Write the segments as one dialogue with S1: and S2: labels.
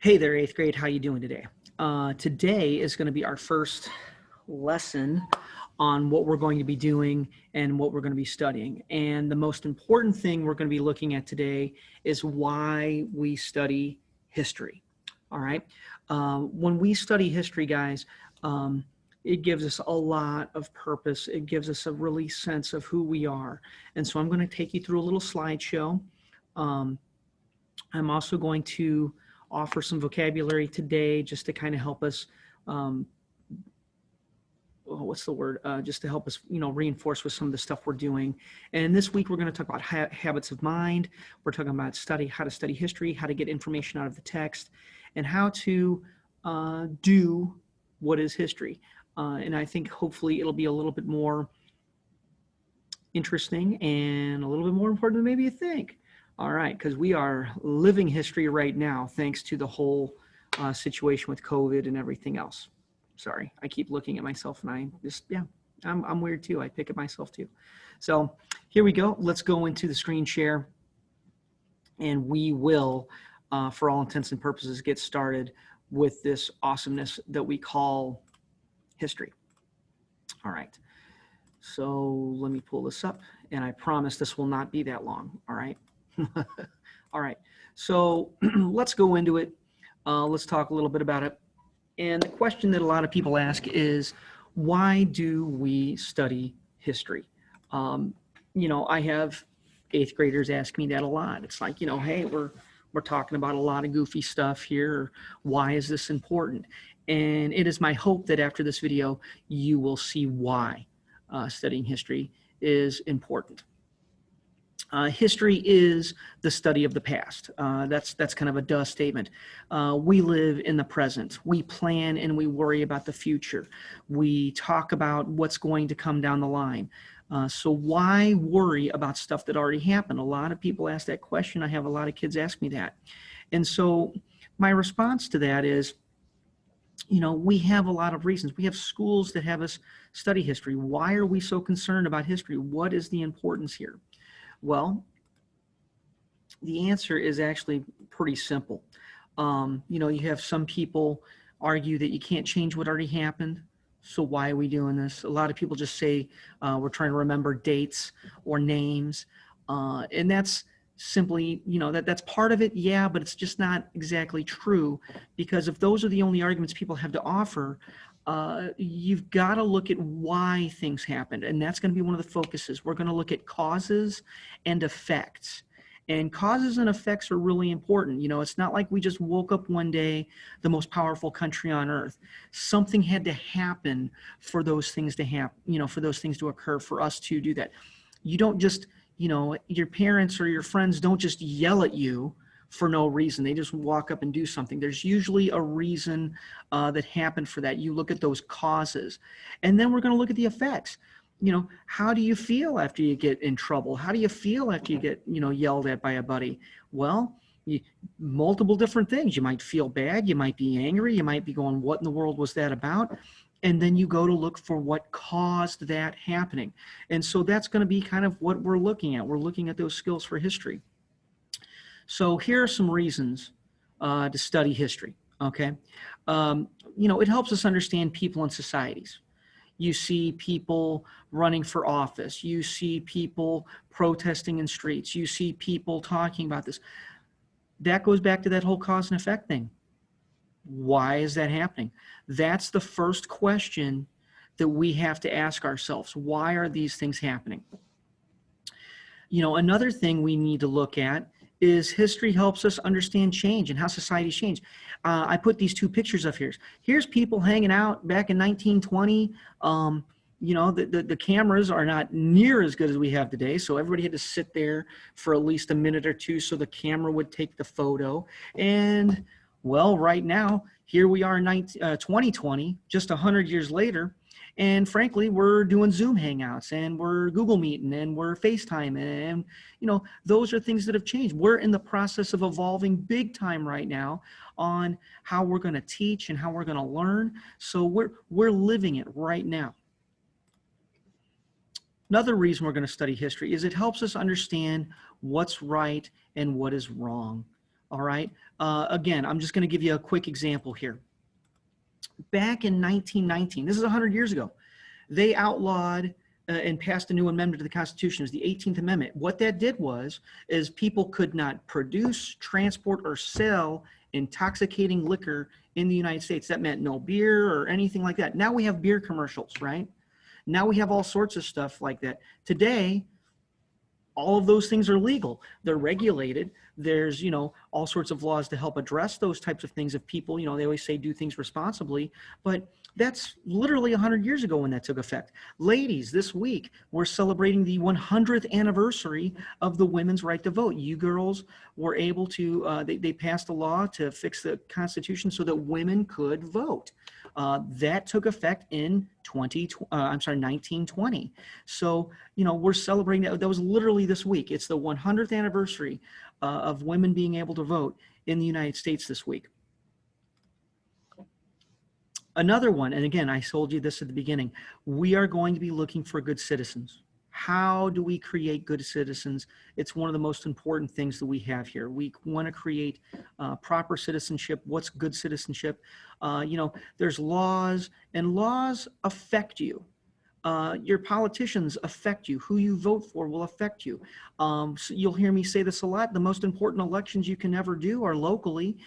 S1: Hey there, eighth grade. How you doing today? Today is going to be our first lesson on what we're going to be doing and what we're going to be studying. And the most important thing we're going to be looking at today is why we study history. All right. When we study history, guys, it gives us a lot of purpose. It gives us a really sense of who we are. And so I'm going to take you through a little slideshow. I'm also going to offer some vocabulary today just to kind of help us, what's the word? Just to help us, reinforce with some of the stuff we're doing. And this week we're going to talk about habits of mind. We're talking about how to study history, how to get information out of the text, and how to do what is history. And I think hopefully it'll be a little bit more interesting and a little bit more important than maybe you think. All right, because we are living history right now, thanks to the whole situation with COVID and everything else. Sorry, I keep looking at myself and I just, I'm weird too. I pick at myself too. So here we go. Let's go into the screen share and we will, for all intents and purposes, get started with this awesomeness that we call history. All right. So let me pull this up and I promise this will not be that long. All right. All right, so let's go into it. Let's talk a little bit about it. And the question that a lot of people ask is, why do we study history? I have eighth graders ask me that a lot. It's like, hey, we're talking about a lot of goofy stuff here. Why is this important? And it is my hope that after this video, you will see why studying history is important. History is the study of the past. That's kind of a duh statement. We live in the present. We plan and we worry about the future. We talk about what's going to come down the line. So why worry about stuff that already happened? A lot of people ask that question. I have a lot of kids ask me that. And so my response to that is, we have a lot of reasons. We have schools that have us study history. Why are we so concerned about history? What is the importance here? Well, the answer is actually pretty simple. You have some people argue that you can't change what already happened. So why are we doing this? A lot of people just say we're trying to remember dates or names. And that's simply, that's part of it. Yeah, but it's just not exactly true, because if those are the only arguments people have to offer, you've got to look at why things happened. And that's going to be one of the focuses. We're going to look at causes and effects. And causes and effects are really important. It's not like we just woke up one day, the most powerful country on earth. Something had to happen for those things to happen, for those things to occur, for us to do that. You don't just, your parents or your friends don't just yell at you for no reason. They just walk up and do something. There's usually a reason that happened for that. You look at those causes. And then we're going to look at the effects. How do you feel after you get in trouble? How do you feel after you get, yelled at by a buddy? Well, multiple different things. You might feel bad. You might be angry. You might be going, what in the world was that about? And then you go to look for what caused that happening. And so that's going to be kind of what we're looking at. We're looking at those skills for history. So here are some reasons to study history, okay? It helps us understand people and societies. You see people running for office. You see people protesting in streets. You see people talking about this. That goes back to that whole cause and effect thing. Why is that happening? That's the first question that we have to ask ourselves. Why are these things happening? Another thing we need to look at is history helps us understand change and how societies change. I put these two pictures up here. Here's people hanging out back in 1920. The cameras are not near as good as we have today, so everybody had to sit there for at least a minute or two so the camera would take the photo. And, well, right now, here we are in 2020, just 100 years later, and frankly, we're doing Zoom Hangouts and we're Google Meeting and we're FaceTime, and those are things that have changed. We're in the process of evolving big time right now on how we're going to teach and how we're going to learn. So we're living it right now. Another reason we're going to study history is it helps us understand what's right and what is wrong. All right. Again, I'm just going to give you a quick example here. Back in 1919, this is 100 years ago, they outlawed and passed a new amendment to the Constitution. It was the 18th Amendment. What that did is people could not produce, transport, or sell intoxicating liquor in the United States. That meant no beer or anything like that. Now we have beer commercials, right? Now we have all sorts of stuff like that. Today, all of those things are legal. They're regulated. There's, all sorts of laws to help address those types of things. If people, they always say do things responsibly, but that's literally 100 years ago when that took effect. Ladies, this week, we're celebrating the 100th anniversary of the women's right to vote. You girls were able to, they passed a law to fix the Constitution so that women could vote. That took effect in 1920. So, we're celebrating that. That was literally this week. It's the 100th anniversary of women being able to vote in the United States this week. Another one, and again, I told you this at the beginning, we are going to be looking for good citizens. How do we create good citizens? It's one of the most important things that we have here. We want to create proper citizenship. What's good citizenship? There's laws, and laws affect you. Your politicians affect you. Who you vote for will affect you. So you'll hear me say this a lot. The most important elections you can ever do are locally.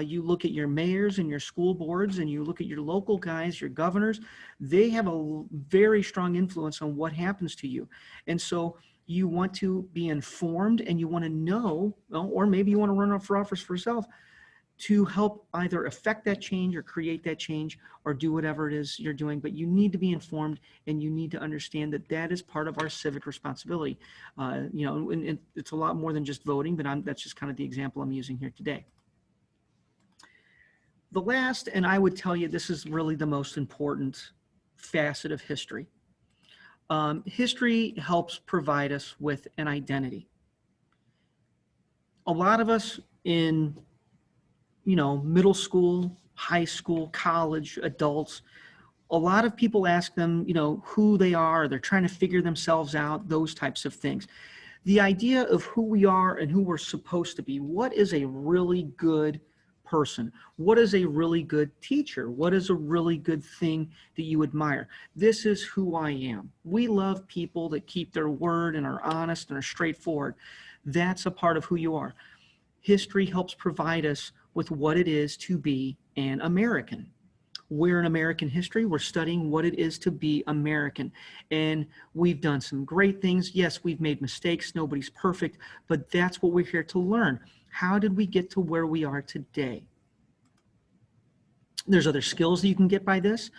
S1: You look at your mayors and your school boards, and you look at your local guys, your governors. They have a very strong influence on what happens to you. And so you want to be informed, and you want to know, or maybe you want to run for office for yourself, to help either affect that change or create that change or do whatever it is you're doing. But you need to be informed, and you need to understand that that is part of our civic responsibility. And it's a lot more than just voting, but that's just kind of the example I'm using here today. The last, and I would tell you this is really the most important facet of history. History helps provide us with an identity. A lot of us in middle school, high school, college, adults, a lot of people ask them, who they are. They're trying to figure themselves out, those types of things. The idea of who we are and who we're supposed to be. What is a really good person? What is a really good teacher? What is a really good thing that you admire? This is who I am. We love people that keep their word and are honest and are straightforward. That's a part of who you are. History helps provide us with what it is to be an American. We're in American history. We're studying what it is to be American. And we've done some great things. Yes, we've made mistakes. Nobody's perfect, but that's what we're here to learn. How did we get to where we are today? There's other skills that you can get by this.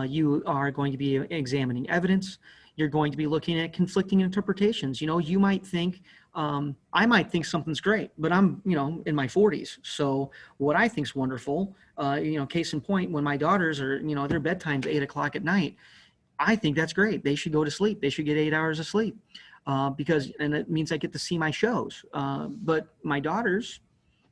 S1: You are going to be examining evidence. You're going to be looking at conflicting interpretations. You might think, I might think something's great, but I'm, in my 40s. So what I think's wonderful, case in point, when my daughters are, their bedtime's 8 o'clock at night, I think that's great. They should go to sleep. They should get 8 hours of sleep and it means I get to see my shows. But my daughters,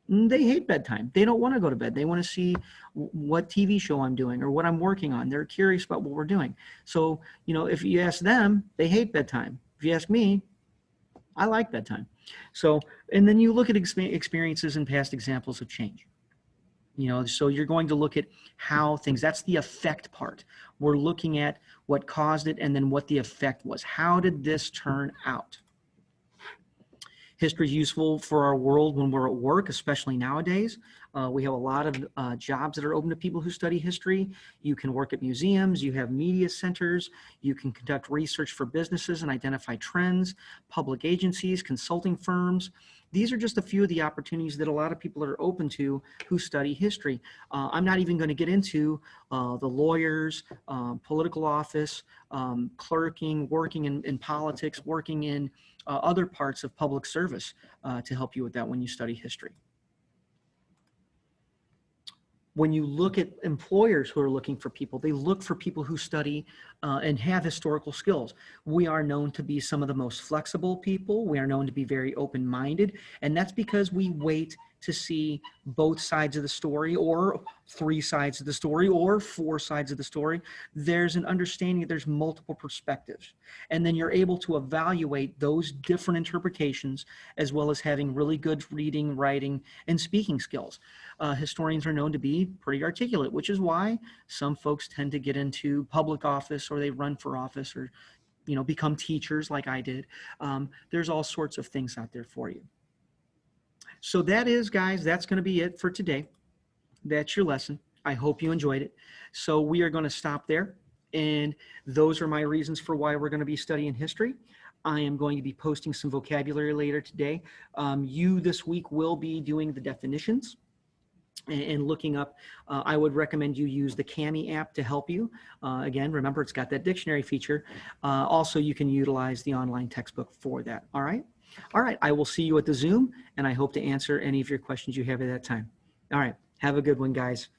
S1: they hate bedtime. They don't want to go to bed. They want to see what TV show I'm doing or what I'm working on. They're curious about what we're doing. So, if you ask them, they hate bedtime. If you ask me, I like bedtime. So, and then you look at experiences and past examples of change. So you're going to look at how things, that's the effect part. We're looking at what caused it and then what the effect was. How did this turn out? History is useful for our world when we're at work, especially nowadays. We have a lot of jobs that are open to people who study history. You can work at museums, you have media centers, you can conduct research for businesses and identify trends, public agencies, consulting firms. These are just a few of the opportunities that a lot of people are open to who study history. I'm not even going to get into the lawyers, political office, clerking, working in politics, working in other parts of public service to help you with that when you study history. When you look at employers who are looking for people, they look for people who study and have historical skills. We are known to be some of the most flexible people. We are known to be very open-minded, and that's because we wait to see both sides of the story, or 3 sides of the story, or 4 sides of the story. There's an understanding that there's multiple perspectives. And then you're able to evaluate those different interpretations, as well as having really good reading, writing, and speaking skills. Historians are known to be pretty articulate, which is why some folks tend to get into public office, or they run for office, or become teachers like I did. There's all sorts of things out there for you. So that is, guys, that's going to be it for today. That's your lesson. I hope you enjoyed it. So we are going to stop there. And those are my reasons for why we're going to be studying history. I am going to be posting some vocabulary later today. You this week will be doing the definitions and looking up. I would recommend you use the Kami app to help you. Again, remember, it's got that dictionary feature. Also, you can utilize the online textbook for that. All right. All right. I will see you at the Zoom, and I hope to answer any of your questions you have at that time. All right. Have a good one, guys.